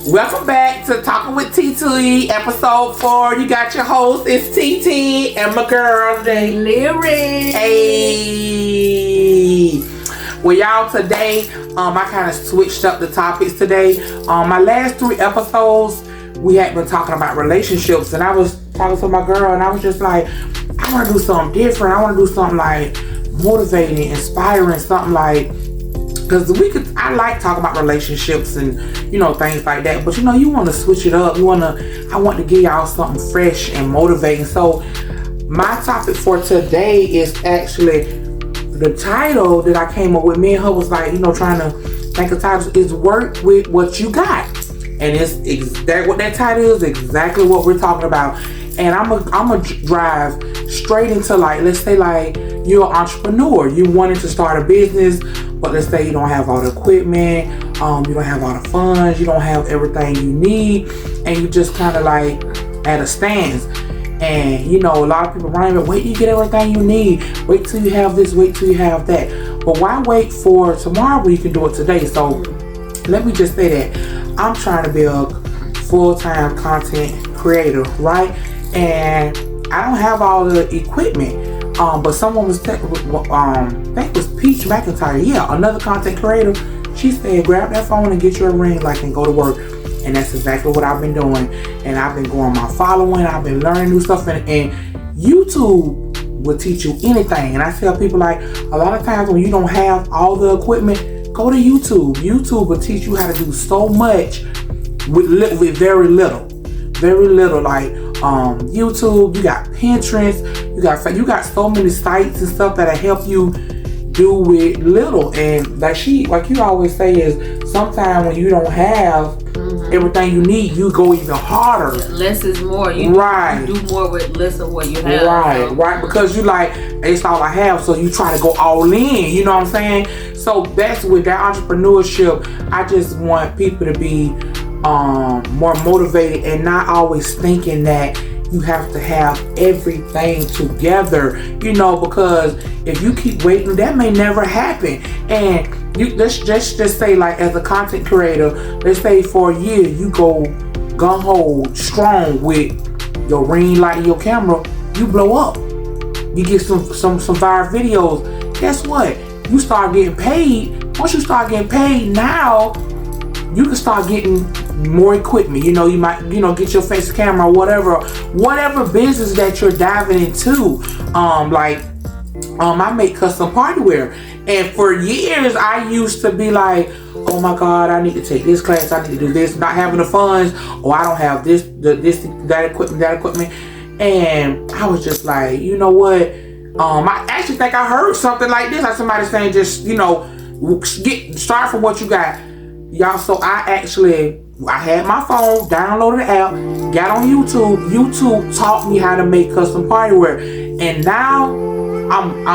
Welcome back to Talking with TT, episode 4. You got your host, it's TT, and my girl, Lyric. Hey. Well, y'all, today, I kind of switched up the topics today. My last 3 episodes, we had been talking about relationships, and I was talking to my girl, and I was just like, I want to do something different. I want to do something like motivating, inspiring, something like, because I like talking about relationships and, things like that. But, you want to switch it up. I want to give y'all something fresh and motivating. So my topic for today is actually the title that I came up with. Me and her was like, trying to think of titles, is work with what you got. And it's what that title is, exactly what we're talking about. And I'm a drive straight into, like, let's say, like, you're an entrepreneur. You wanted to start a business, but let's say you don't have all the equipment, you don't have all the funds, you don't have everything you need, and you just kind of like at a stance. And a lot of people running, wait till you get everything you need, wait till you have this, wait till you have that. But why wait for tomorrow when you can do it today? So let me just say that I'm trying to be a full-time content creator, right? And I don't have all the equipment. But someone was, I think it was Peach McIntyre, another content creator. She said, grab that phone and get your ring light and go to work. And that's exactly what I've been doing. And I've been growing my following. I've been learning new stuff. And YouTube will teach you anything. And I tell people, like, a lot of times when you don't have all the equipment, go to YouTube. YouTube will teach you how to do so much with very little. Very little, like YouTube, you got Pinterest, you got so many sites and stuff that'll help you do with little. And like you always say, is sometimes when you don't have everything you need, you go even harder. Less is more. You do more with less of what you have. Right. Because you like, it's all I have, so you try to go all in. You know what I'm saying? So that's with that entrepreneurship. I just want people to be more motivated and not always thinking that you have to have everything together, because if you keep waiting, that may never happen. And let's just say, like, as a content creator, let's say for a year you go gung-ho strong with your ring light and your camera, you blow up, you get some viral videos. Guess what? You start getting paid. Once you start getting paid, now you can start getting more equipment. You might, get your face camera or whatever business that you're diving into. I make custom party wear. And for years, I used to be like, oh my God, I need to take this class, I need to do this, not having the funds, or I don't have that equipment. And I was just like, you know what? I actually think I heard something like this, like somebody saying, just, start from what you got. Y'all, so I had my phone, downloaded the app, got on YouTube. YouTube taught me how to make custom party wear, and now I'm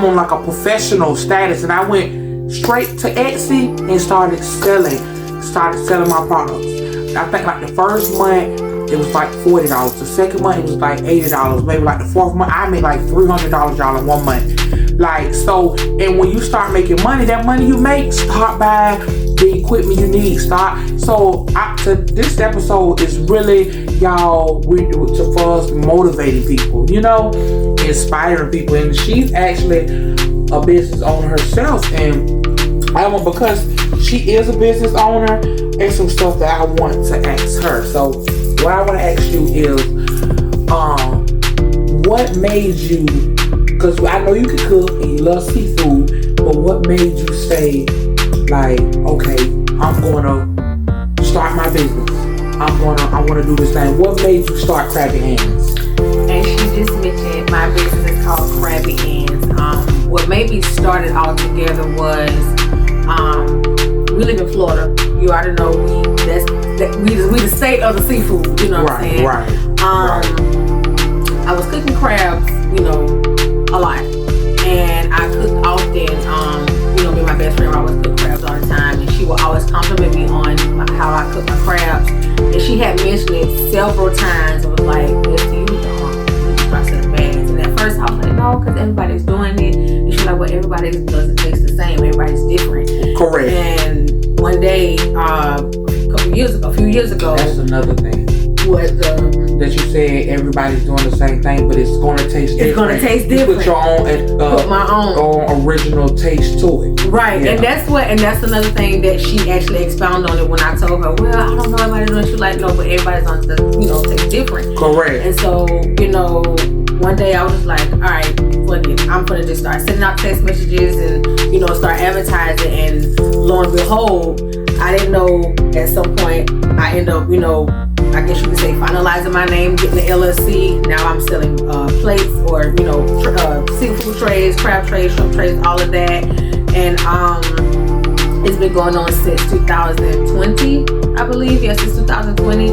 on like a professional status. And I went straight to Etsy and started selling my products. I think like the first month it was like $40. The second month it was like $80. Maybe like the fourth month I made like $300 y'all in 1 month. Like, so, and when you start making money, that money you make, start buying the equipment you need. So this episode is really, y'all, for us motivating people, inspiring people. And she's actually a business owner herself, and because she is a business owner, and some stuff that I want to ask her. So what I want to ask you is, what made you, because I know you can cook and you love seafood, but what made you say, like, okay, I'm going to start my business. I want to do this thing. What made you start Crabby Hands? And she just mentioned my business is called Crabby Hands. What made me start it all together was, we live in Florida. You already know we the state of the seafood. You know what I'm saying? Right. I was cooking crabs, a lot, and I cooked often. Me and my best friend always cook crabs all the time, and she would always compliment me on how I cook my crabs. And she had mentioned it several times. And was like, "Yes, you try selling bags." And at first, I was like, "No," because everybody's doing it. And she's like, "Well, everybody doesn't taste the same. Everybody's different." Correct. And one day, a couple a few years ago. That's another thing. What that you said everybody's doing the same thing, but it's going to taste different. It's going to taste different. You put your own, put my own original taste to it. Right, yeah. and that's another thing that she actually expounded on it when I told her, well, I don't know, everybody's doing she like, no, but everybody's on the, taste different. Correct. And so, one day I was just like, all right, fuck it. I'm going to just start sending out text messages and, start advertising. And lo and behold, I didn't know at some point I end up, I guess you could say finalizing my name, getting the LLC. Now I'm selling plates or, seafood trays, crab trays, shrimp trays, all of that. And it's been going on since 2020, I believe. Yes, since 2020.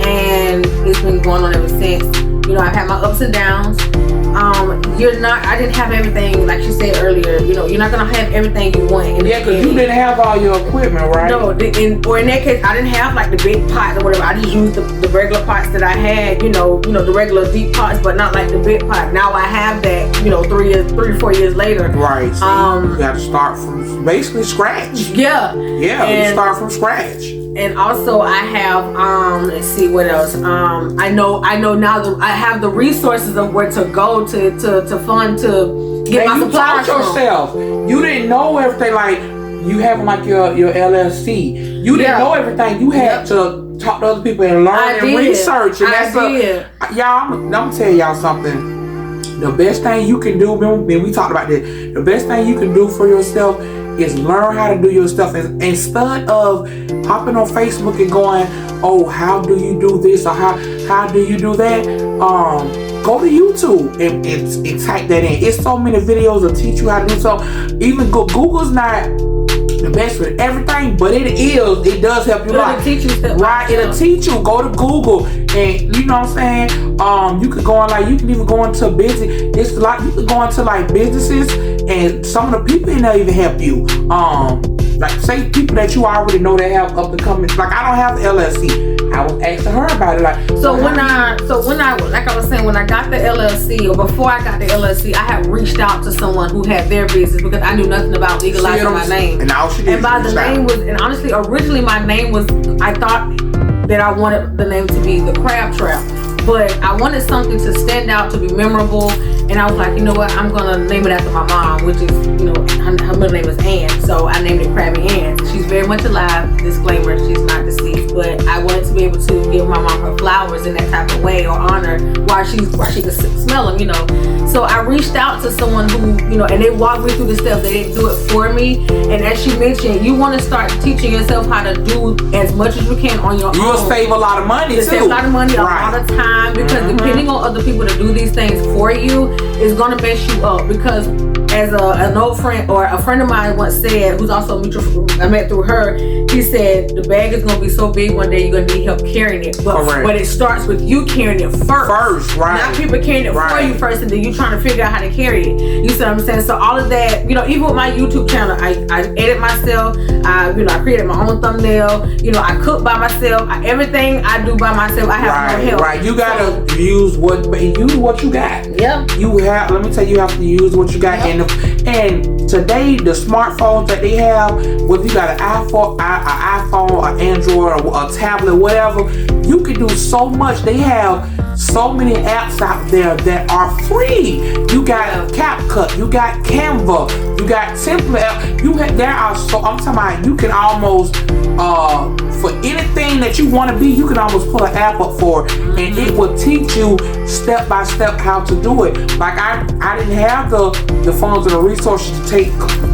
And it's been going on ever since. I've had my ups and downs. I didn't have everything, like she said earlier, you're not going to have everything you want. Yeah, because you didn't have all your equipment, right? No, in that case, I didn't have like the big pots or whatever. I just used the regular pots that I had, the regular deep pots, but not like the big pot. Now I have that, 3 to 4 years later. Right. So you got to start from basically scratch. Yeah. Yeah, you start from scratch. And also I have let's see what else. I know now that I have the resources of where to go to fund to get my supplies from. Yourself. You didn't know everything, like you having like your LLC. You didn't know everything. You had to talk to other people and learn and research. And y'all, I'm gonna tell y'all something. The best thing you can do, we talked about this. The best thing you can do for yourself is learn how to do your stuff. And instead of hopping on Facebook and going, oh, how do you do this or how do you do that? Go to YouTube and type that in. It's so many videos that teach you how to do so. Even Google's not the best with everything, but it does help you a lot. It'll teach you stuff. Right, it'll teach you. Go to Google and you know what I'm saying? You could go on, you can even go into business. It's like you could go into like businesses and some of the people in there even help you. Like say people that you already know that have up the company. Like I don't have the LLC. I was asking her about it. Like when I like I was saying, when I got the LLC or before I got the LLC, I had reached out to someone who had their business because I knew nothing about legalizing my name. And all she did and honestly, originally my name was, I thought that I wanted the name to be the Crab Trap. But I wanted something to stand out, to be memorable. And I was like, you know what? I'm going to name it after my mom, which is, her middle name is Ann. So I named it Krabby Ann. She's very much alive. Disclaimer, she's not deceased. But I wanted to be able to give my mom her flowers in that type of way or honor while she could smell them, So I reached out to someone who, and they walked me through the steps. They didn't do it for me. And as she mentioned, you want to start teaching yourself how to do as much as you can on your own. You'll save a lot of money, too. Save a lot of money, a lot of time. Because depending on other people to do these things for you is going to mess you up. Because as an old friend or a friend of mine once said, who's also a mutual friend, I met through her, he said the bag is going to be so big one day you're going to need help carrying it. But it starts with you carrying it first. Right. Not people carrying it for you first and then you trying to figure out how to carry it. You see what I'm saying? So all of that, even with my YouTube channel, I edit myself. I created my own thumbnail. I cook by myself. Everything I do by myself. I have no help. Right. You gotta use what you got. Yeah. Let me tell you, you have to use what you got. Yep. And today, the smartphones that they have, whether you got an iPhone, an Android, or a tablet, whatever, you can do so much. They have so many apps out there that are free. You got CapCut, you got Canva, you got Simpler app. I'm talking about you can almost for anything that you want to be, you can almost pull an app up for it, and it will teach you step by step how to do it. Like I didn't have the funds or the resources to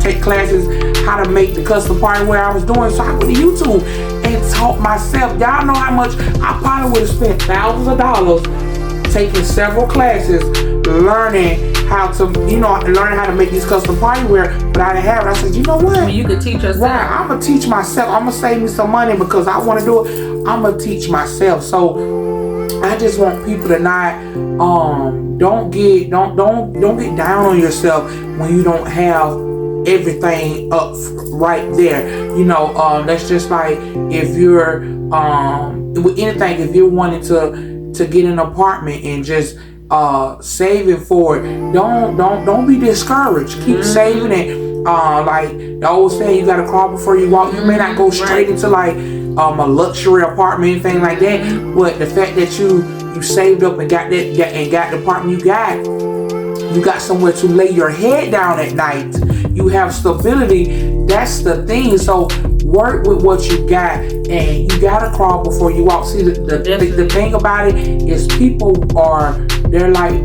take classes how to make the custom party where I was doing, so I went to YouTube and taught myself. Y'all know how much I probably would have spent thousands of dollars taking several classes, learning how to make these custom party wear, but I didn't have it. I said, you know what? You could teach yourself. Right, I'm gonna teach myself. I'm gonna save me some money because I want to do it. I'm gonna teach myself. So I just want people to not don't get down on yourself when you don't have everything up right there. That's just like if you're with anything, if you're wanting to get an apartment and just saving for it, don't be discouraged. Keep saving it. Like the old saying, you gotta crawl before you walk. You may not go straight into like a luxury apartment, anything like that. But the fact that you saved up and got the apartment you got somewhere to lay your head down at night. You have stability. That's the thing. So work with what you got, and you gotta crawl before you walk. See, the thing about it is they're like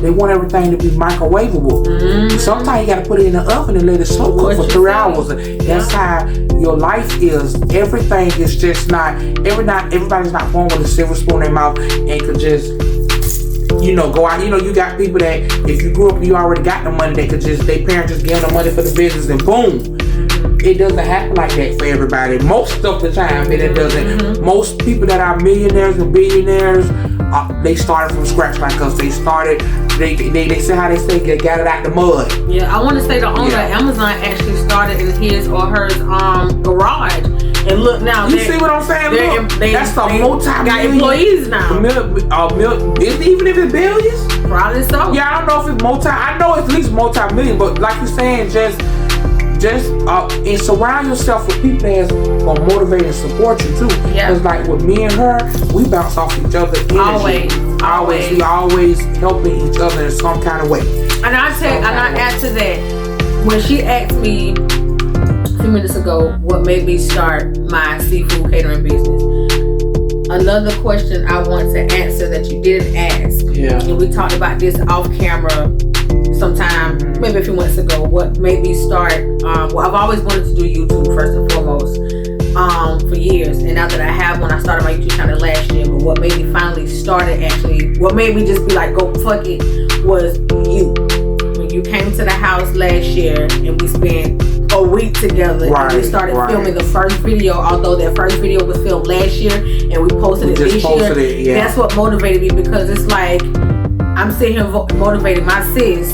they want everything to be microwavable. Sometimes you gotta put it in the oven and let it slow cook for 3 hours. That's how your life is. Everything is just not everybody's not born with a silver spoon in their mouth and could just go out. You got people that if you grew up and you already got the money, they could just their parents just give them the money for the business and boom. It doesn't happen like that for everybody. Most of the time, it doesn't. Most people that are millionaires and billionaires, they started from scratch like us. They started. They say how they say they got it out the mud. Yeah, I want to say the owner of Amazon actually started in his or her garage. And look now, you see what I'm saying? Look, that's a multi-million. Got employees now. Even if it's billions? Probably so. Yeah, I don't know if it's multi. I know it's at least multi-million, but like you're saying, just and surround yourself with people that's gonna motivate and support you too. Yeah. Cause like with me and her, we bounce off each other's energy. Always. We always helping each other in some kind of way. And I add to that, when she asked me a few minutes ago what made me start my seafood catering business, another question I want to answer that you didn't ask. Yeah. And we talked about this off camera sometime, maybe a few months ago. What made me start? Well, I've always wanted to do YouTube first and foremost for years, and now that I have one, I started my YouTube channel last year. But what made me finally start it, actually, what made me just be like, go fuck it, was you. When you came to the house last year and we spent a week together, and we started filming the first video. Although that first video was filmed last year and we posted it this year, that's what motivated me, because it's like I'm sitting here motivating my sis,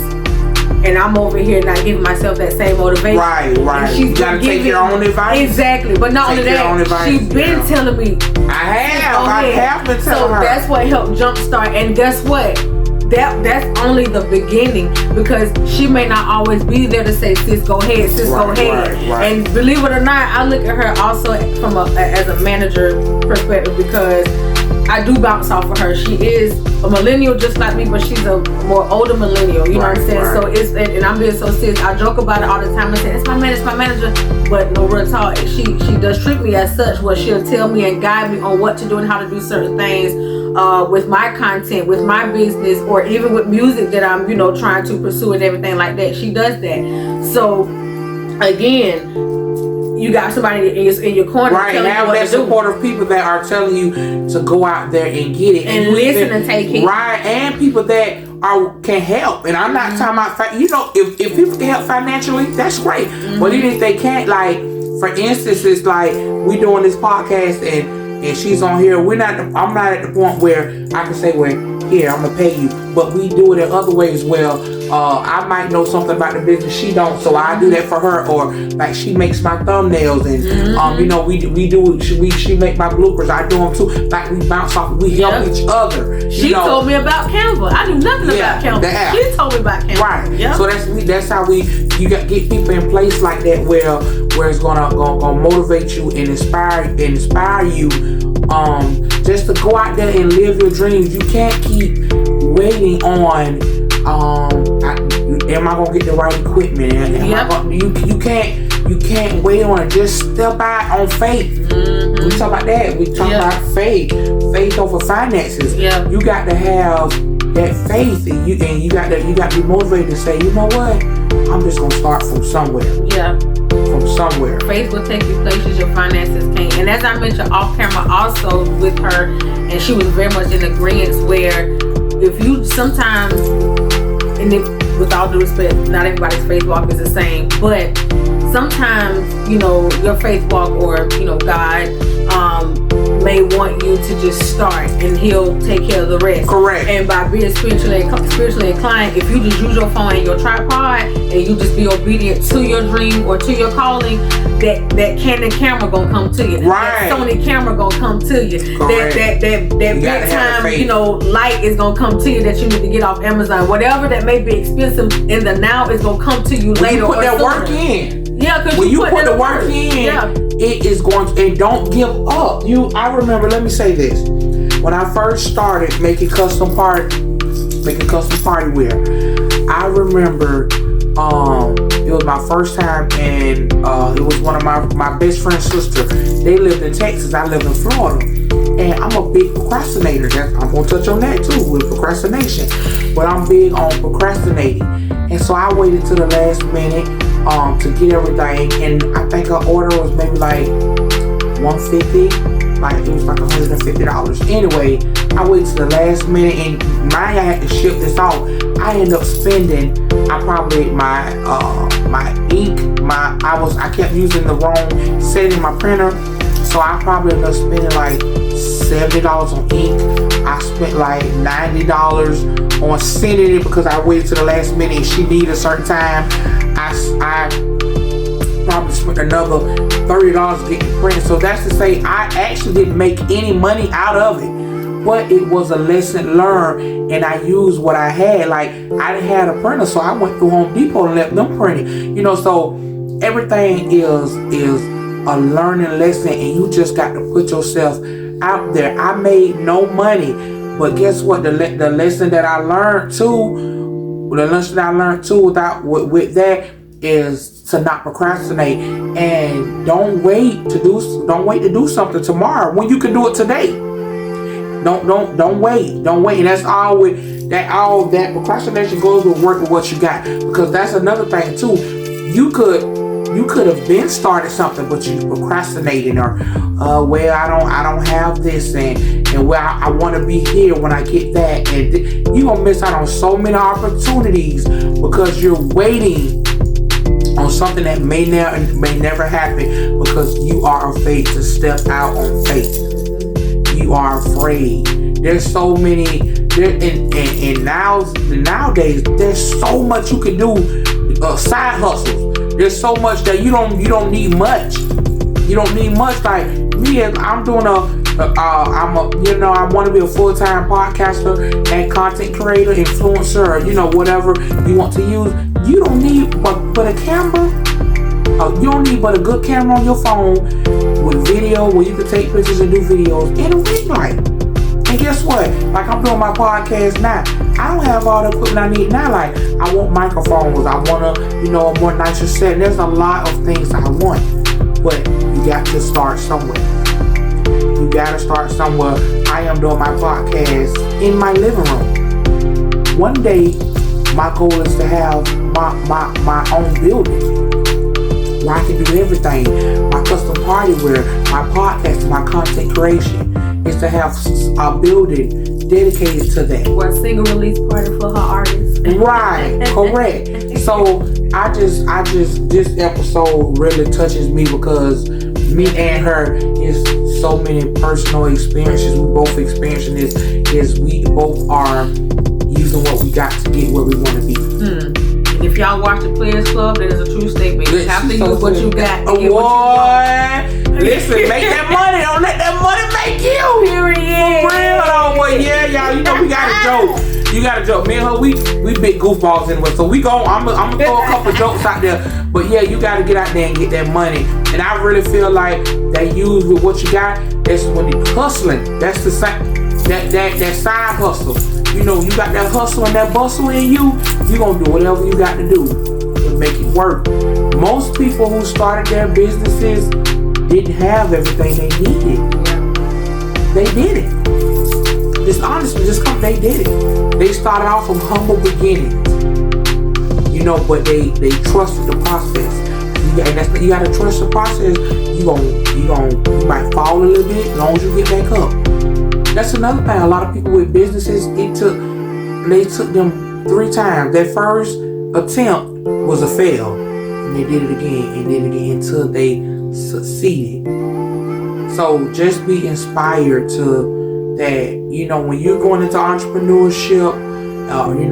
and I'm over here not giving myself that same motivation. Right. You gotta take your own advice. Exactly. But not only that, she's been telling me. I have been telling her. So that's what helped jumpstart. And guess what? That's only the beginning, because she may not always be there to say, sis, go ahead, go ahead. And believe it or not, I look at her also from as a manager perspective, because I do bounce off of her. She is a millennial just like me, but she's a more older millennial. You know what I'm saying? So it's, and I'm being so serious. I joke about it all the time and say, it's my manager. But no, real talk, she does treat me as such, where she'll tell me and guide me on what to do and how to do certain things with my content, with my business, or even with music that I'm, trying to pursue and everything like that. She does that. So again, you got somebody in your corner. Right, have that supportive people that are telling you to go out there and get it. And listen and take heed. Right, and people that can help. And I'm not talking about, if people can help financially, that's great. But even if they can't, like, for instance, it's like we doing this podcast and she's on here. I'm not at the point where I can say, well, here, I'm gonna pay you. But we do it in other ways. Well, I might know something about the business she don't, so I do that for her. Or like she makes my thumbnails, and she make my bloopers. I do them too. Like we bounce off, we help each other. She told me about Canva. I knew nothing about Canva. She told me about Canva. Right. Yep. So that's how you got get people in place like that where it's gonna motivate you and inspire you. Just to go out there and live your dreams. You can't keep waiting on am I gonna get the right equipment? You can't wait on it. Just step out on faith. We talk about that. We talk about faith over finances. You got to have that faith, and you got to be motivated to say, you know what? I'm just gonna start from somewhere. From somewhere. Faith will take you places your finances can't. And as I mentioned off camera also with her, and she was very much in agreement, where if you sometimes, and with all due respect, not everybody's faith walk is the same, but sometimes, your faith walk or, God may want you to just start and he'll take care of the rest. Correct. And by being spiritually inclined, if you just use your phone and your tripod and you just be obedient to your dream or to your calling, that Canon camera gonna come to you. Right. That Sony camera gonna come to you. Correct. That big time, light is gonna come to you that you need to get off Amazon. Whatever that may be expensive in the now is gonna come to you later. You put that work in. Yeah, because when you put the work in, it is going to, and don't give up. I remember, let me say this. When I first started making custom party wear, I remember it was my first time, and it was one of my best friend's sister. They lived in Texas, I live in Florida, and I'm a big procrastinator. I'm gonna touch on that too with procrastination, but I'm big on procrastinating, and so I waited till the last minute to get everything, and I think her order was maybe like $150, like it was like $150. Anyway, I waited to the last minute, and I had to ship this off. I ended up spending, my ink, I kept using the wrong setting in my printer, so I probably ended up spending like $70 on ink. I spent like $90 on sending it because I waited to the last minute and she needed a certain time. I probably spent another $30 getting it printed. So that's to say I actually didn't make any money out of it. But it was a lesson learned, and I used what I had. Like, I didn't have a printer, so I went through Home Depot and let them print it. So everything is a learning lesson, and you just got to put yourself out there. I made no money, but guess what? The lesson that I learned too, with that is to not procrastinate, and don't wait to do something tomorrow when you can do it today. Don't wait. And that's all that procrastination goes with work with what you got, because that's another thing too. You could have been started something, but you procrastinating, or well, I don't have this, and well, I want to be here when I get that, and you gonna miss out on so many opportunities because you're waiting on something that may never happen because you are afraid to step out on faith. You are afraid. There's so many and nowadays there's so much you can do, side hustles. There's so much that you don't need much. You don't need much. Like me, I'm doing I want to be a full-time podcaster and content creator, influencer, or whatever you want to use. You don't need but a camera. You don't need but a good camera on your phone with video where you can take pictures and do videos in a ring light. And guess what? Like, I'm doing my podcast now. I don't have all the equipment I need now. Like, I want microphones. I want a more nicer set. There's a lot of things I want. But you got to start somewhere. I am doing my podcast in my living room. One day, my goal is to have my own building where I can do everything. My custom party wear, my podcast, my content creation is to have a building dedicated to that. Or a single release party for her artists. Right, correct. So I just this episode really touches me because me and her is so many personal experiences. We both experiencing this. Is we both are using what we got to get where we want to be. If y'all watch the Players Club, that is a true statement. You have to use what you got. Listen, make that money. Don't let that money make you. Period. For real though. But yeah, y'all, we got a joke. You got a joke. Me and her, we big goofballs anyway. So I'm gonna throw a couple jokes out there. But yeah, you gotta get out there and get that money. And I really feel like that use with what you got, that's when you're hustling. That's the that side hustle. You got that hustle and that bustle in you. You gonna do whatever you got to do to make it work. Most people who started their businesses didn't have everything they needed. They did it. Just honestly, they did it. They started off from humble beginnings. But they trusted the process. You gotta trust the process. You might fall a little bit as long as you get back up. That's another thing. A lot of people with businesses, they took them 3 times. Their first attempt was a fail, and they did it again until they succeeded. So just be inspired to that. When you're going into entrepreneurship, owning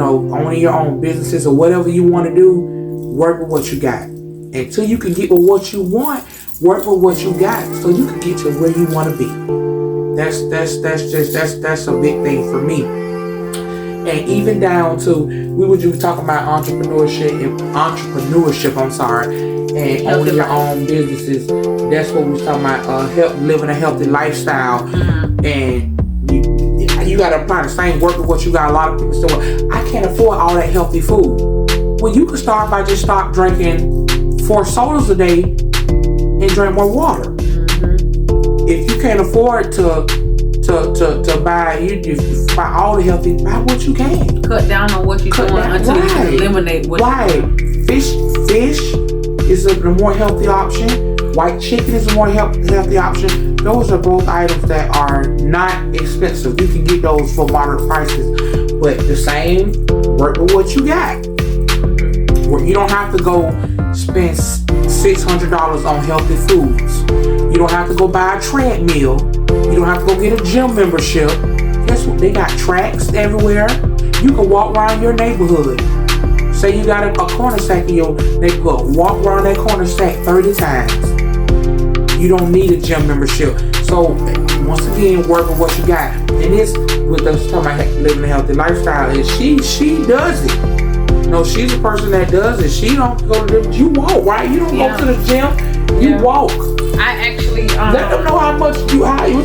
your own businesses or whatever you want to do, work with what you got. Until you can get with what you want, work with what you got so you can get to where you want to be. That's a big thing for me. and even down to we were just talking about entrepreneurship, I'm sorry, and owning your own businesses. That's what we was talking about. Living a healthy lifestyle, and you got to apply the same work with what you got. A lot of people say, well, I can't afford all that healthy food. Well, you can start by just stop drinking 4 sodas a day and drink more water. If you can't afford to buy, you buy all the healthy, buy what you can. Cut down on what you're doing until you can eliminate what Fish is the more healthy option. White chicken is a more healthy option. Those are both items that are not expensive. You can get those for moderate prices, but the same, work with what you got. You don't have to go spend $600 on healthy foods. You don't have to go buy a treadmill. You don't have to go get a gym membership. Guess what? They got tracks everywhere. You can walk around your neighborhood. Say you got a corner sack in your neighborhood. Walk around that corner sack 30 times. You don't need a gym membership. So once again, work with what you got. And this, with us talking about living a healthy lifestyle, is she does it. No, she's a person that does it. She don't go to the, you walk, right? You don't go to the gym. You walk. I actually let them know what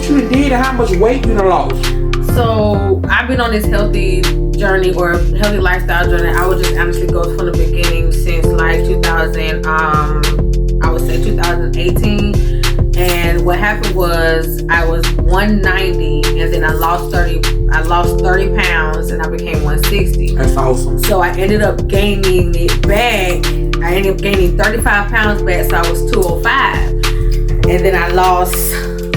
you did and how much weight you done lost. So I've been on this healthy journey or healthy lifestyle journey. I would just honestly go from the beginning since like 2018. And what happened was I was 190 and then I lost 30 pounds and I became 160. That's awesome. So I ended up gaining it back. I ended up gaining 35 pounds back, so I was 205. And then I lost,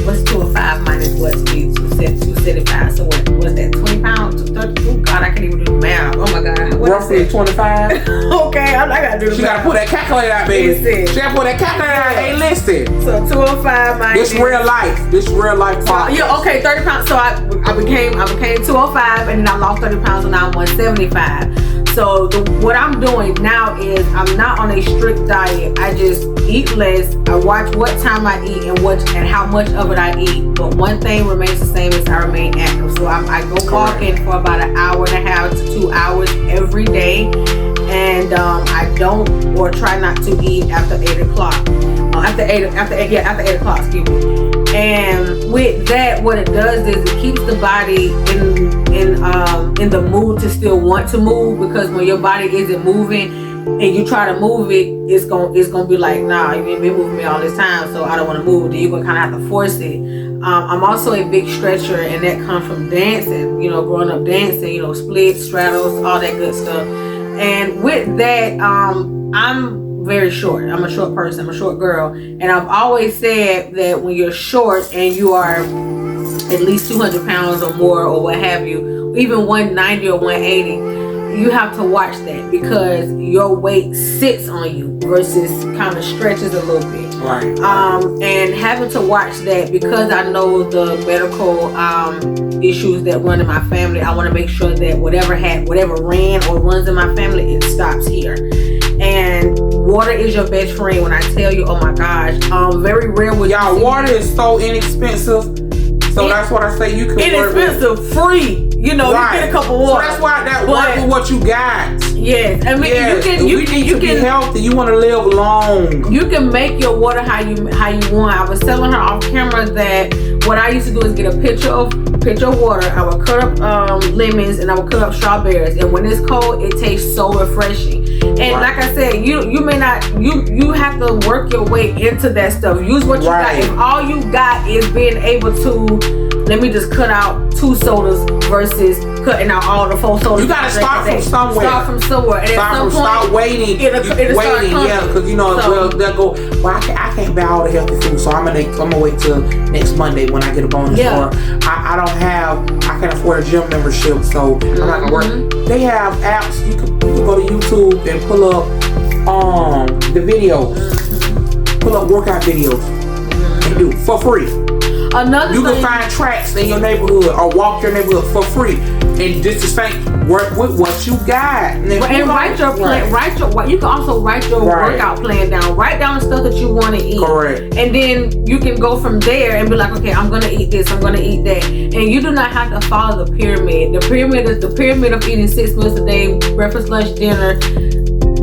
what's 205 minus what's 275? So what was that, 20 pounds? 30? Oh God, I can't even do the math. Oh my God. Roughly 25. Okay, I gotta do the math. She gotta pull that calculator out, baby. Listen. She gotta pull that calculator out. Hey, listen. So 205 minus. This real life. This real life podcast. Yeah, okay, 30 pounds. So I became 205 and then I lost 30 pounds and now I'm 175. So what I'm doing now is I'm not on a strict diet. I just eat less. I watch what time I eat and how much of it I eat. But one thing remains the same as I remain active. So I go walking for about an hour and a half to 2 hours every day. And I don't or try not to eat after 8 o'clock. After 8 o'clock, excuse me. And with that, what it does is it keeps the body in the mood to still want to move, because when your body isn't moving and you try to move it, it's gonna be like, nah, you ain't been moving me all this time, so I don't want to move. Then you're gonna kind of have to force it. I'm also a big stretcher, and that comes from dancing. You know, growing up dancing, you know, splits, straddles, all that good stuff. And with that, I'm very short. I'm a short person. I'm a short girl. And I've always said that when you're short and you are at least 200 pounds or more or what have you, even 190 or 180, you have to watch that, because your weight sits on you versus kind of stretches a little bit. Right. And having to watch that, because I know the medical issues that run in my family, I want to make sure that whatever ran or runs in my family, it stops here. And water is your best friend. When I tell you, oh my gosh, very rare with y'all. Water is so inexpensive, so that's what I say. You can inexpensive, free. You know, right. You get a cup of water. So that's why work with what you got. Yes, I mean, you can be healthy. You want to live long. You can make your water how you want. I was telling her off camera that what I used to do is get a pitcher of water. I would cut up lemons and I would cut up strawberries. And when it's cold, it tastes so refreshing. And like I said, you may not, you have to work your way into that stuff. Use what you got. If all you got is being able to, let me just cut out 2 sodas versus cutting out all the 4 sodas. You gotta start from somewhere. Start from somewhere. And start waiting. Because you know, they'll go, well, I can't buy all the healthy food, so I'm gonna wait till next Monday when I get a bonus. Or I can't afford a gym membership, so I'm not gonna work. They have apps. You can go to YouTube and pull up the videos. Pull up workout videos and do for free. Another You thing, can find tracks in your neighborhood or walk your neighborhood for free, and just the same work with what you got. And write your plan. You can also write your workout plan down. Write down the stuff that you want to eat. Correct. And then you can go from there and be like, okay, I'm gonna eat this. I'm gonna eat that. And you do not have to follow the pyramid. The pyramid is the pyramid of eating 6 meals a day, breakfast, lunch, dinner,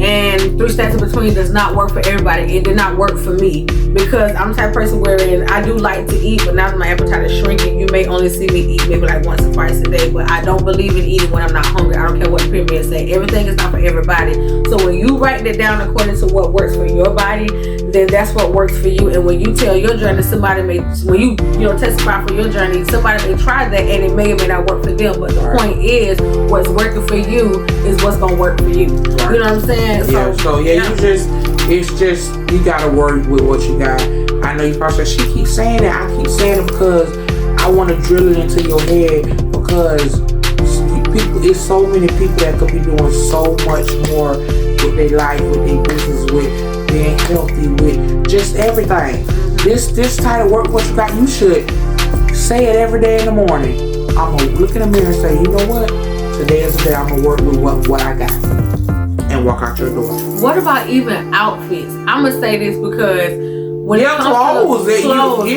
and 3 stacks in between does not work for everybody. It did not work for me because I'm the type of person wherein I do like to eat, but now that my appetite is shrinking, you may only see me eat maybe like once or twice a day. But I don't believe in eating when I'm not hungry. I don't care what the pyramid say. Everything is not for everybody. So when you write it down according to what works for your body, then that's what works for you. And when you tell your journey, somebody may, when you testify for your journey, somebody may try that and it may or may not work for them. But the point is, what's working for you is what's gonna work for you. You know what I'm saying? It's just you gotta work with what you got. I know you probably say, she keeps saying that. I keep saying it because I want to drill it into your head, because it's so many people that could be doing so much more with their life, with their business, with being healthy, with just everything. This type of work, what you got, you should say it every day in the morning. I'm gonna look in the mirror and say, you know what? Today is the day I'm gonna work with what I got, and walk out your door. What about even outfits? I'm gonna say this because when it comes clothes, to clothes,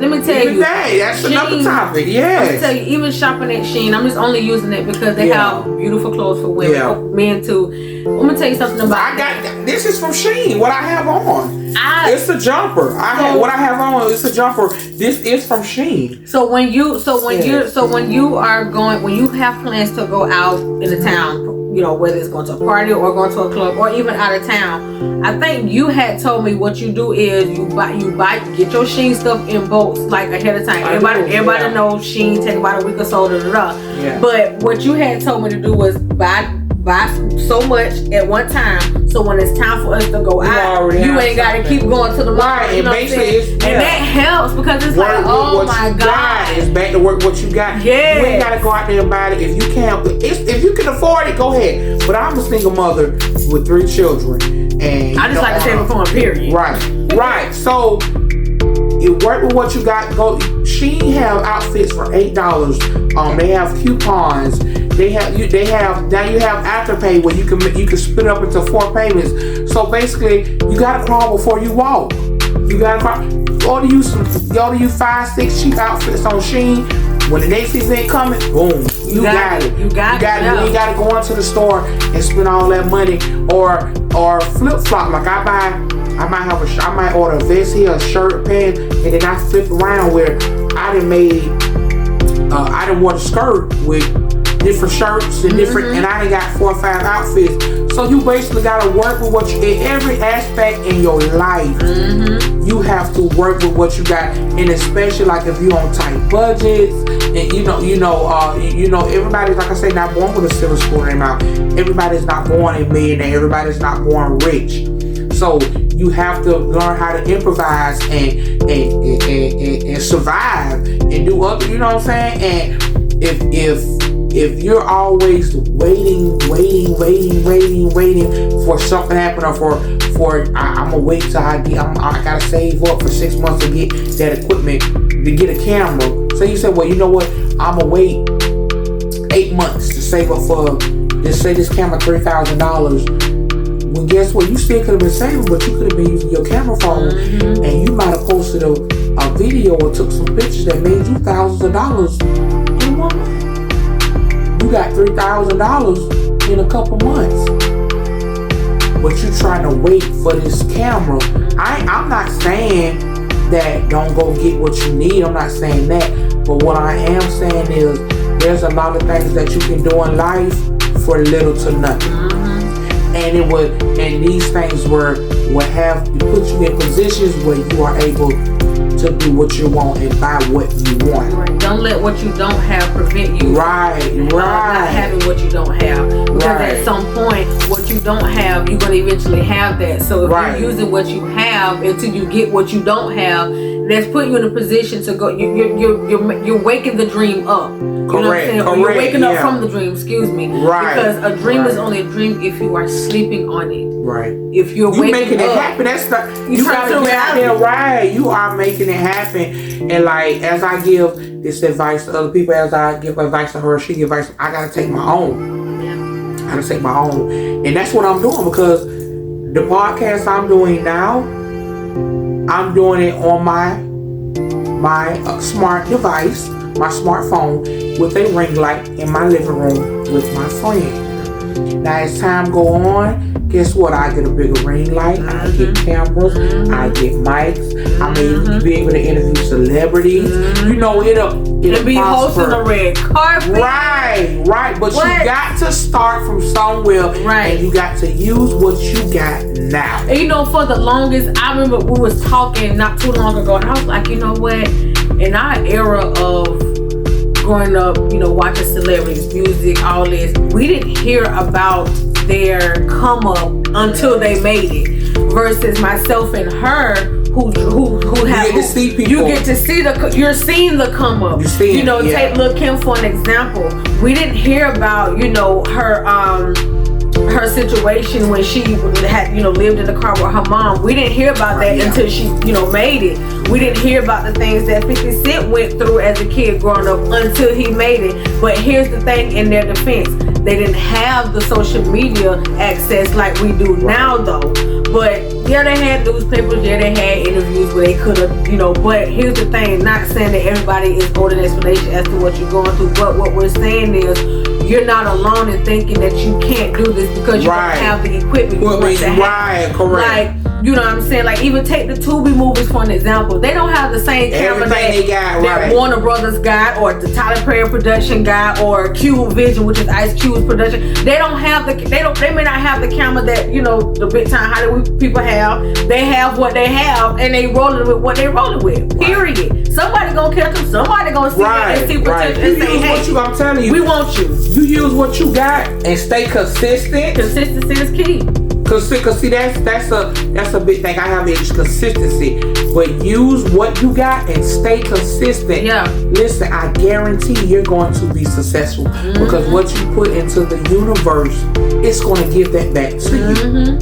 let me tell you, that's Shein, another topic. Yes. Let me tell you, even shopping at Shein, I'm just only using it because they have beautiful clothes for women, for men too. I'm gonna tell you something about. This is from Shein. What I have on, it's a jumper. What I have on, it's a jumper. This is from Shein. So when you have plans to go out in the town, you know, whether it's going to a party or going to a club or even out of town, I think you had told me what you do is you get your Shein stuff in bulks like ahead of time. Everybody knows Shein take about a week or so. But what you had told me to do was buy so much at one time, so when it's time for us to go out, you ain't got to keep going to the market. You know what I'm saying? And that helps because it's like, oh my God, it's back to work what you got. Yeah, you ain't got to go out there and buy it if you can't. If you can afford it, go ahead. But I'm a single mother with 3 children, and I just like to save it for a period. Right. So it work with what you got. Go. Shein have outfits for $8. They have coupons. They have now you have Afterpay where you can split up into 4 payments. So basically, you gotta crawl before you walk. You gotta crawl. Order you 5-6 cheap outfits on Shein. When the next season coming, boom, you got it. You ain't gotta go into the store and spend all that money or flip flop. Like I might order a vest here, a shirt, pants, and then I flip around where I done wore the skirt with different shirts and different, and I done got 4 or 5 outfits. So you basically gotta work with what you in every aspect in your life. You have to work with what you got, and especially like if you on tight budgets, and you know, everybody's, like I say, not born with a silver spoon in their mouth. Everybody's not born a millionaire. Everybody's not born rich. So you have to learn how to improvise and survive and do other. You know what I'm saying? And if you're always waiting for something to happen, or I'm gonna wait till I gotta save up for 6 months to get that equipment, to get a camera. So you said, well, you know what? I'm gonna wait 8 months to save up for, just say this camera $3,000. Well, guess what? You still could have been saving, but you could have been using your camera phone, and you might have posted a video or took some pictures that made you thousands of dollars in 1 month. You got $3,000 in a couple months, but you trying to wait for this camera. I'm not saying that don't go get what you need. I'm not saying that, but what I am saying is there's a lot of things that you can do in life for little to nothing. And these things will have to put you in positions where you are able to do what you want and buy what you want. Right. Don't let what you don't have prevent you from not having what you don't have. Because at some point, what you don't have, you're going to eventually have that. So if you're using what you have until you get what you don't have, that's putting you in a position to go. You're waking the dream up. You know what I'm saying? Or you're waking up from the dream. Excuse me. Right. Because a dream is only a dream if you are sleeping on it. Right. If you're you waking making up, it happen. That's the you gotta get out there. Right. You are making it happen. And like as I give this advice to other people, as I give advice to her, she give advice. I gotta take my own. Yeah. I gotta take my own, and that's what I'm doing because the podcast I'm doing now, I'm doing it on my smart device, my smartphone, with a ring light in my living room with my friend. Now as time go on, guess what? I get a bigger ring light, I get cameras, I get mics, I may be able to interview celebrities. You know, it'll be prosper. hosting a red carpet. Right. But you got to start from somewhere, right? And you got to use what you got now. And you know, for the longest, I remember we was talking not too long ago, and I was like, you know what? In our era of growing up, you know, watching celebrities, music, all this, we didn't hear about their come up until they made it. Versus myself and her, who have you get to see people. You get to see you're seeing the come up. You know, take Lil' Kim for an example. We didn't hear about, you know, her situation when she had, you know, lived in the car with her mom. We didn't hear about that until she, you know, made it. We didn't hear about the things that 50 Cent went through as a kid growing up until he made it. But here's the thing, in their defense, they didn't have the social media access like we do now though. But yeah, they had newspapers, yeah, they had interviews where they could have, you know, but here's the thing, not saying that everybody is owed an explanation as to what you're going through, but what we're saying is you're not alone in thinking that you can't do this because you don't have the equipment. Right, correct. Like, you know what I'm saying? Like, even take the Tubi movies for an example. They don't have the same camera that Warner Brothers got, or the Tyler Perry production got, or Cube Vision, which is Ice Cube's production. They don't have they may not have the camera that, you know, the big time Hollywood people have. They have what they have, and they rolling with what they rolling with. Period. Somebody gonna catch them. Somebody gonna see that and see potential and say, hey, I'm telling you, we want you. You use what you got and stay consistent. Consistency is key. Cause see, that's a big thing. I have is consistency, but use what you got and stay consistent. Yeah. Listen, I guarantee you're going to be successful because what you put into the universe, it's going to give that back to you.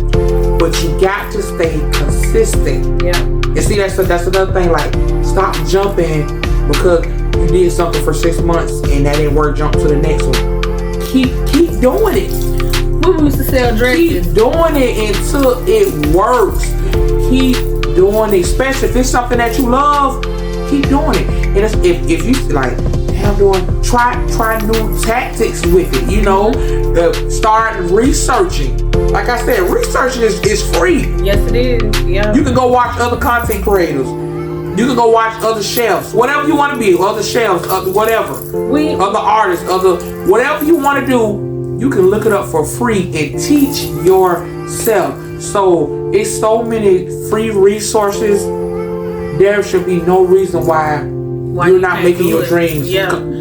But you got to stay consistent. Yeah. And see, that's another thing. Like, stop jumping because you did something for 6 months and that didn't work. Jump to the next one. Keep doing it. We used to sell dresses. Keep doing it until it works. Keep doing it, especially if it's something that you love. Keep doing it. And if you like, try new tactics with it. You know, start researching. Like I said, researching is free. Yes, it is. Yeah. You can go watch other content creators. You can go watch other chefs, whatever you want to be, other chefs, whatever, other artists, whatever you want to do. You can look it up for free and teach yourself. So it's so many free resources. There should be no reason why you're not making your dreams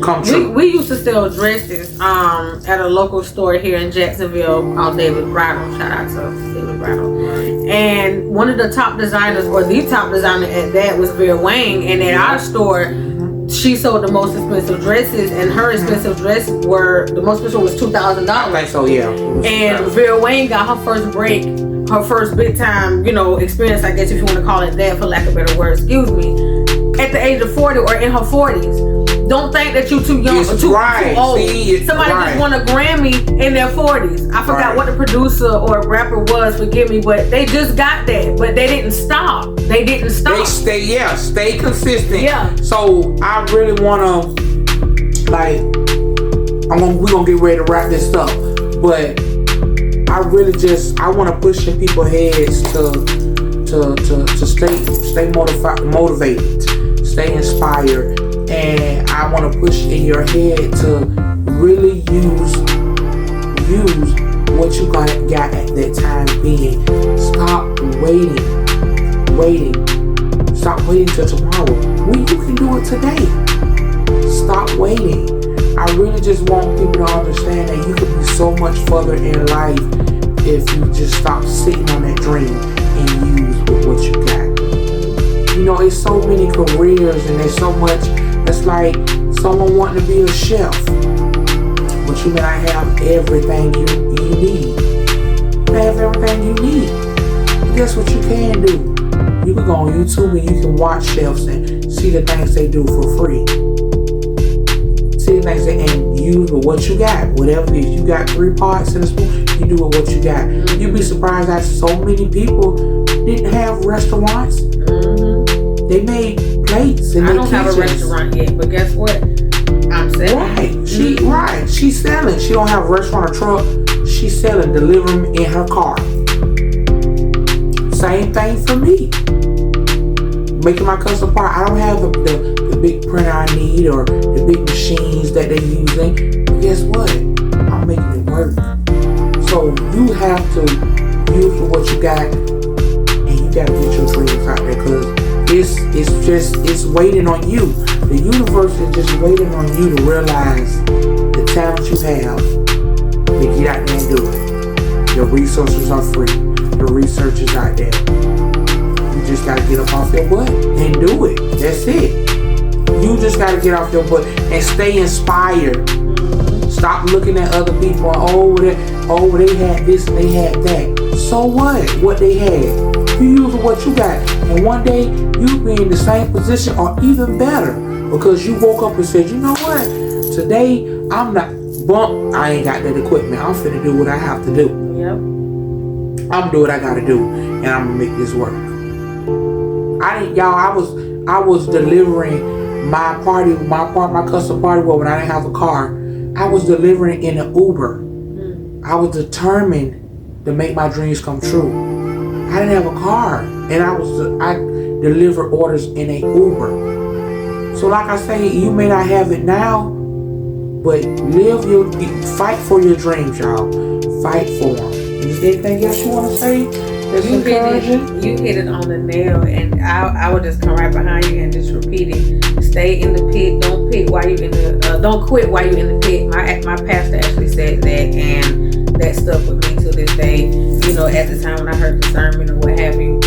come true. We used to sell dresses at a local store here in Jacksonville called David Bridal. Shout out to David Bridal. And one of the top designers, or the top designer at that, was Vera Wang. And at our store, she sold the most expensive dresses, and her expensive dresses the most expensive was $2,000. I think so, yeah. And Vera Wang got her first break, her first big time, you know, experience, I guess if you want to call it that, for lack of better words, excuse me, at the age of 40 or in her 40s. Don't think that you're too young or too old. Somebody just won a Grammy in their 40s. I forgot what the producer or rapper was, forgive me, but they just got that. But they didn't stop. They stay consistent. Yeah. So I really wanna, like, we're gonna get ready to wrap this up. But I wanna push in people's heads to stay motivated, stay inspired. And I want to push in your head to really use what you got at that time being. Stop waiting. Stop waiting till tomorrow. When you can do it today. Stop waiting. I really just want people to understand that you can be so much further in life if you just stop sitting on that dream and use what you got. You know, it's so many careers and there's so much. It's like someone wanting to be a chef, but you may not have everything you need. You may have everything you need. But guess what you can do? You can go on YouTube and you can watch chefs and see the things they do for free. See the things and use with what you got. Whatever, if you got 3 pots and a spoon, you do with what you got. You'd be surprised that so many people didn't have restaurants. They made plates in their kitchens. I don't have a restaurant yet, but guess what? I'm selling. Right. She's selling. She don't have a restaurant or truck. She's selling, delivering in her car. Same thing for me. Making my custom part. I don't have the big printer I need or the big machines that they're using. But guess what? I'm making it work. So you have to use what you got, and you gotta get your dreams out there, because it's waiting on you. The universe is just waiting on you to realize the talent you have, to get out there and do it. Your resources are free. The research is out there. You just gotta get up off your butt and do it. That's it. You just gotta get off your butt and stay inspired. Stop looking at other people. They had this and they had that. So what they had? You use what you got, and one day you'll be in the same position or even better, because you woke up and said, you know what? Today I'm not bump. I ain't got that equipment. I'm finna do what I have to do. Yep. I'm do what I gotta do, and I'm gonna make this work. I was delivering my custom party well, when I didn't have a car. I was delivering in an Uber. I was determined to make my dreams come true. I didn't have a car, and I delivered orders in a Uber. So like I say, you may not have it now, but fight for your dreams, y'all. Fight for them. Is there anything else you want to say that's encouraging? You hit it on the nail, and I would just come right behind you and just repeat it. Stay in the pit. Don't quit while you're in the pit. My pastor actually said that, and that stuck with me to this day. You know, at the time when I heard the sermon or what have you.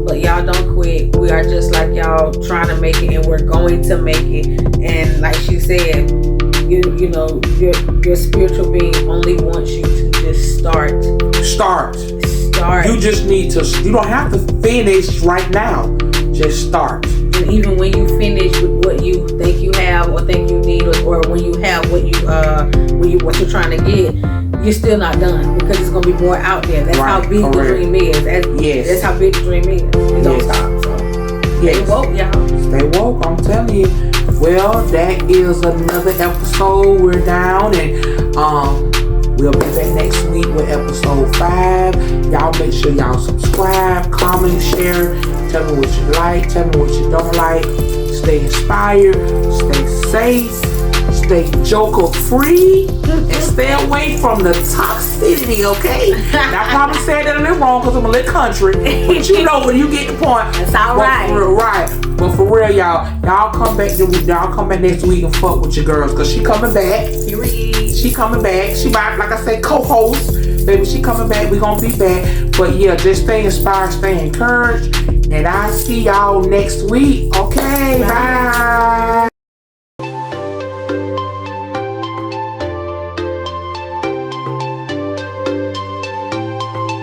But y'all don't quit. We are just like y'all, trying to make it, and we're going to make it. And like she said, you know, your spiritual being only wants you to just start. You just need to. You don't have to finish right now. Just start. And even when you finish with what you think you have or think you need, or when you have what you're trying to get, you're still not done, because it's gonna be more out there. That's how big the dream is. That's how big the dream is. You don't stop. So stay woke, y'all. Stay woke. I'm telling you. Well, that is another episode. We're down, and we'll be back next week with episode 5. Y'all make sure y'all subscribe, comment, share. Tell me what you like. Tell me what you don't like. Stay inspired. Stay safe. Stay joker free. And stay away from the toxicity, okay? Now, I probably said that a little wrong because I'm a little country. But you know when you get the point. It's alright. But for real, y'all come back next week and fuck with your girls, because she coming back. She coming back. She might, like I said, co-host. Baby, she coming back. We gonna be back. But yeah, just stay inspired, stay encouraged. And I'll see y'all next week. Okay, bye.